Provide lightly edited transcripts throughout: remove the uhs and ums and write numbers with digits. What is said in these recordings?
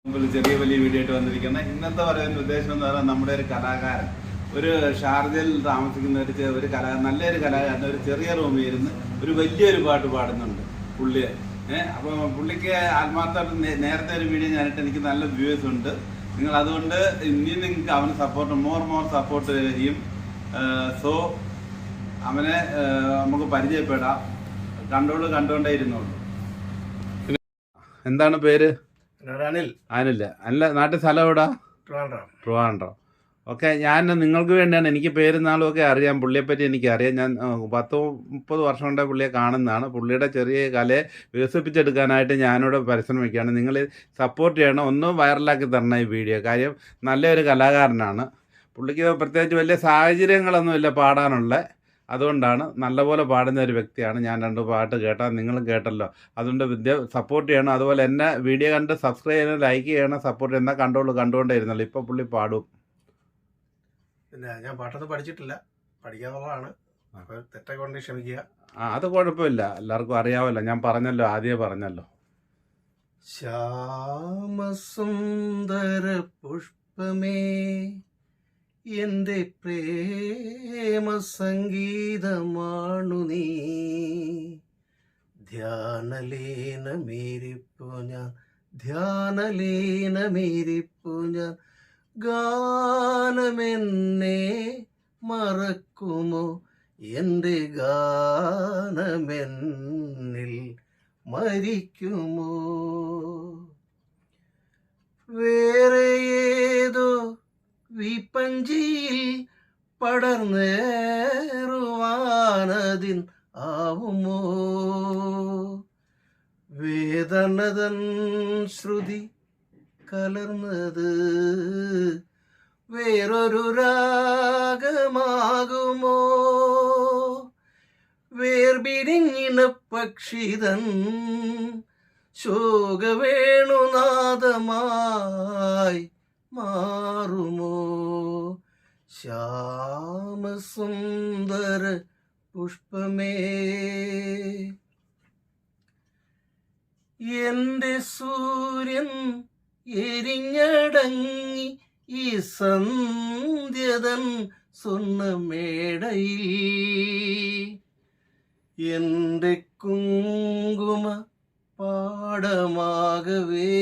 ചെറിയ വലിയ വീഡിയോ ആയിട്ട് വന്നിരിക്കുന്ന ഇന്നത്തെ പറയുന്ന ഉദ്ദേശം എന്ന് പറഞ്ഞാൽ നമ്മുടെ ഒരു കലാകാരൻ ഒരു ഷാർജയിൽ താമസിക്കുന്ന ഒരു നല്ലൊരു കലാകാരൻ ഒരു ചെറിയ റൂമിൽ ഇരുന്ന് ഒരു വലിയൊരു പാട്ട് പാടുന്നുണ്ട് പുള്ളിയെ. അപ്പോൾ പുള്ളിക്ക് ആത്മാർത്ഥമായിട്ട് നേരത്തെ ഒരു വീഡിയോ ഞാനിട്ട് എനിക്ക് നല്ല വ്യൂവേഴ്സ് ഉണ്ട്. നിങ്ങൾ അതുകൊണ്ട് ഇനിയും നിങ്ങൾക്ക് അവന് സപ്പോർട്ട് മോർ സപ്പോർട്ട് ചെയ്യും. സോ അവനെ നമുക്ക് പരിചയപ്പെടാം. കണ്ടുകൊണ്ടേ ഇരുന്നുള്ളൂ. എന്താണ് പേര്? അനില്ല. നാട്ടിൽ സ്ഥലം എവിടാ? ട്രിവാൻഡ്രം. ഓക്കെ, ഞാൻ നിങ്ങൾക്ക് വേണ്ടിയാണ്. എനിക്ക് പേരും നാളും ഒക്കെ അറിയാം. പുള്ളിയെപ്പറ്റി എനിക്കറിയാം. ഞാൻ 10-30 വർഷം കൊണ്ട് പുള്ളിയെ കാണുന്നതാണ്. പുള്ളിയുടെ ചെറിയ കലയെ വികസിപ്പിച്ചെടുക്കാനായിട്ട് ഞാനിവിടെ പരിശ്രമിക്കുകയാണ്. നിങ്ങൾ സപ്പോർട്ട് ചെയ്യണം. ഒന്ന് വൈറലാക്കി തരണം ഈ വീഡിയോ. കാര്യം നല്ലൊരു കലാകാരനാണ്. പുള്ളിക്ക് പ്രത്യേകിച്ച് വലിയ സാഹചര്യങ്ങളൊന്നുമില്ല പാടാനുള്ള. അതുകൊണ്ടാണ് നല്ലപോലെ പാടുന്ന ഒരു വ്യക്തിയാണ്. ഞാൻ 2 പാട്ട് കേട്ടാൽ നിങ്ങളും കേട്ടല്ലോ. അതുകൊണ്ട് സപ്പോർട്ട് ചെയ്യണം. അതുപോലെ എന്നെ വീഡിയോ കണ്ട് സബ്സ്ക്രൈബ് ചെയ്യണം, ലൈക്ക് ചെയ്യണം, സപ്പോർട്ട് ചെയ്യണം. കണ്ടോണ്ടേ ഇരുന്നല്ലോ. ഇപ്പോൾ പുള്ളി പാടും. പിന്നെ ഞാൻ പാട്ടൊന്നും പഠിച്ചിട്ടില്ല, പഠിക്കാന്നുള്ളതാണ്. തെറ്റൊക്കെ കൊണ്ട് ക്ഷമിക്കുക. അത് കുഴപ്പമില്ല, എല്ലാവർക്കും അറിയാമല്ലോ. ഞാൻ പറഞ്ഞല്ലോ, ആദ്യമേ പറഞ്ഞല്ലോ. ശ്യാമസുന്ദര പുഷ്പമേ എന്റെ പ്രേമ സംഗീതമാണു നീ, ധ്യാനലീനമേരിപ്പു ഞാൻ ഗാനമെന്നെ മറക്കുമോ, എൻ്റെ ഗാനമെന്നിൽ മരിക്കുമോ, വേറെ ഏതോ വിപഞ്ചിയിൽ പടർന്നേറുവാനതിൻ ആവുമോ, വേദനതൻ ശ്രുതി കലർന്നത് വേറൊരു രാഗമാകുമോ, വേർപിരിഞ്ഞിന പക്ഷിതൻ ശോകവേണുനാദമായി മാറുമോ, ശ്യാമസുന്ദര പുഷ്പമേ. എന്റെ സൂര്യൻ എരിഞ്ഞടങ്ങി ഈ സന്ധ്യതൻ സ്വർണ്ണമേടയിൽ, എന്റെ കുങ്കുമ പാടമാകവേ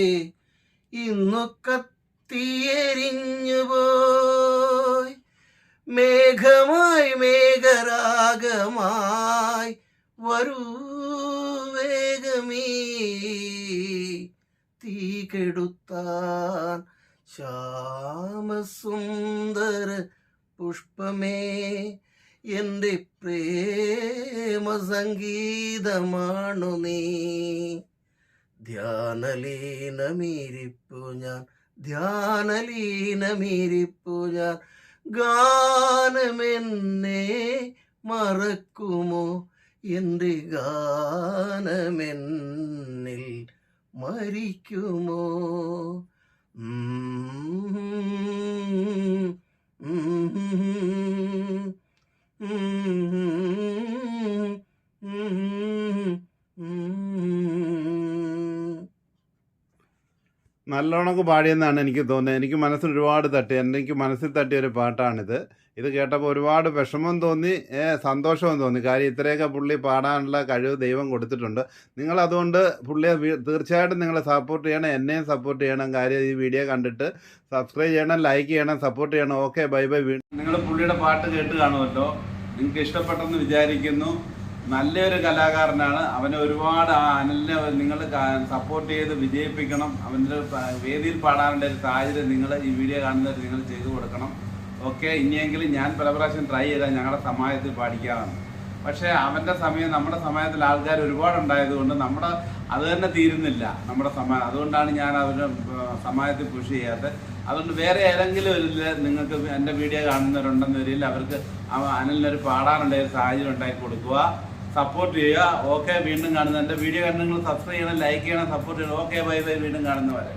ഇന്നു കത്തിയെരിഞ്ഞുപോയി, മേഘരാഗമായി വരൂ വേഗമീ തീ കെടുത്താൻ, ശ്യാമസുന്ദര പുഷ്പമേ എൻ്റെ പ്രേമ സംഗീതമാണു നീ, ധ്യാനലീനമീരിപ്പു ഞാൻ ഗാനമെന്നെ മറക്കുമോ, എൻ്റെ ഗാനമെന്നിൽ മരിക്കുമോ. നല്ലോണക്ക് പാടിയെന്നാണ് എനിക്ക് തോന്നുന്നത്. എനിക്ക് മനസ്സിൽ ഒരുപാട് എനിക്ക് മനസ്സിൽ തട്ടിയ ഒരു പാട്ടാണിത്. ഇത് കേട്ടപ്പോൾ ഒരുപാട് വിഷമം തോന്നി, സന്തോഷവും തോന്നി. കാര്യം ഇത്രയൊക്കെ പുള്ളി പാടാനുള്ള കഴിവ് ദൈവം കൊടുത്തിട്ടുണ്ട്. നിങ്ങളതുകൊണ്ട് പുള്ളിയെ തീർച്ചയായിട്ടും നിങ്ങൾ സപ്പോർട്ട് ചെയ്യണം, എന്നെയും സപ്പോർട്ട് ചെയ്യണം. കാര്യം ഈ വീഡിയോ കണ്ടിട്ട് സബ്സ്ക്രൈബ് ചെയ്യണം, ലൈക്ക് ചെയ്യണം, സപ്പോർട്ട് ചെയ്യണം. Okay, bye. നിങ്ങൾ പുള്ളിയുടെ പാട്ട് കേട്ട് കാണുമല്ലോ. നിങ്ങൾക്ക് ഇഷ്ടപ്പെട്ടെന്ന് വിചാരിക്കുന്നു. നല്ലൊരു കലാകാരനാണ്. അവനെ ഒരുപാട് അനലിനെ നിങ്ങൾ സപ്പോർട്ട് ചെയ്ത് വിജയിപ്പിക്കണം. അവൻ്റെ വേദിയിൽ പാടാനുള്ള ഒരു സാഹചര്യം നിങ്ങൾ ഈ വീഡിയോ കാണുന്നവർ നിങ്ങൾ ചെയ്തു കൊടുക്കണം. ഓക്കെ, ഇനിയെങ്കിലും ഞാൻ പല പ്രാവശ്യം ട്രൈ ചെയ്താൽ ഞങ്ങളുടെ സമാജത്തിൽ പാടിക്കാമെന്ന്. പക്ഷേ അവൻ്റെ സമയം നമ്മുടെ സമാജത്തിൽ ആൾക്കാർ ഒരുപാടുണ്ടായതുകൊണ്ട് അത് തന്നെ തീരുന്നില്ല നമ്മുടെ സമാജം. അതുകൊണ്ടാണ് ഞാൻ അവരുടെ സമാജത്തിൽ പുഷ് ചെയ്യാത്തത്. അതുകൊണ്ട് വേറെ ഏതെങ്കിലും ഒരു നിങ്ങൾക്ക് എൻ്റെ വീഡിയോ കാണുന്നവരുണ്ടെന്ന് വരില്ല, അവർക്ക് അനലിനൊരു പാടാനുള്ള ഒരു സാഹചര്യം ഉണ്ടാക്കി കൊടുക്കുക, സപ്പോർട്ട് ചെയ്യുക. ഓക്കെ, വീണ്ടും കാണുന്നത് എൻ്റെ വീഡിയോ കണ്ട് നിങ്ങൾ സബ്സ്ക്രൈബ് ചെയ്യണം, ലൈക്ക് ചെയ്യണം, സപ്പോർട്ട് ചെയ്യണം. Okay, bye. വീണ്ടും കാണുന്നവരെ.